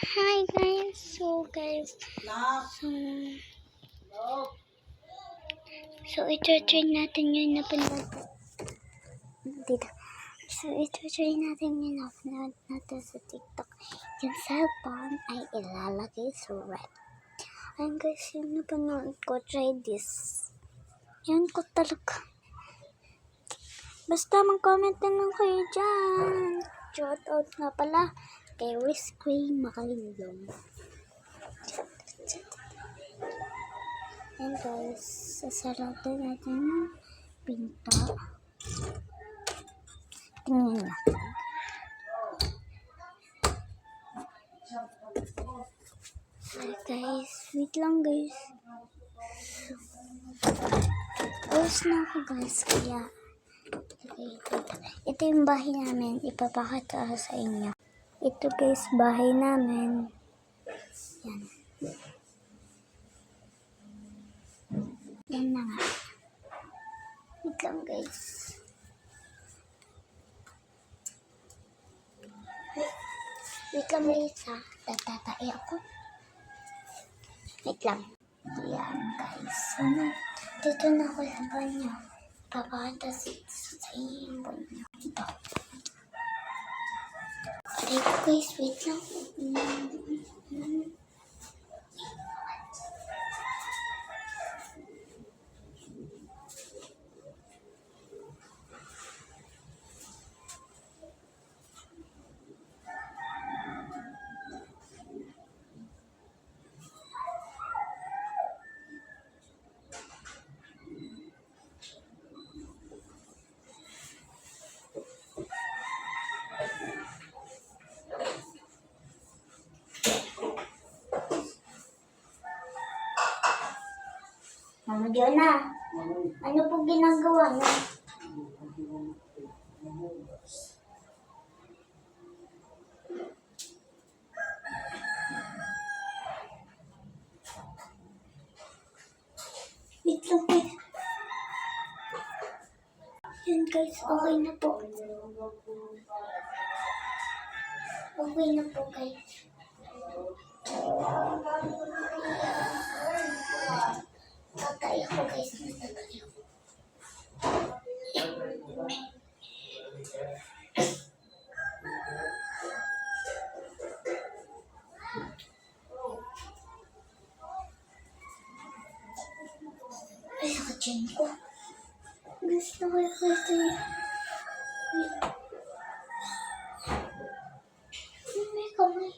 Hi guys, so ito-try natin yung napanood dito. So ito-try natin yung napanood natin sa TikTok. Yung cellphone ay ilalagay sa red. Ayun guys, yung napanood ko, try this. Yan ko talaga. Basta mag-comment na lang kayo dyan. Shout out nga pala kay Risky Makalindong. And guys, sasarado natin yung pinto. Tingnan natin. Hi guys, wait lang guys. Tapos na ako guys, kaya ito yung bahay namin, ipapakita ko sa inyo. Ito guys, bahay namin. Yan. Yan na nga. Wait lang guys. Wait lang guys ha. Tatatay ako. Wait lang. Yan guys. Dito na ako sa banyo. Papakita sa inyo yung banyo. Ito. Dito guys, wait lang. Mama Jonah, ano po ginagawa niyo? Wait lang guys. Yan guys, okay na po. Okay na po guys. Tatay ako guys, tatay ako. Ay, nakadyan ko. Gusto ko ito. May kamay.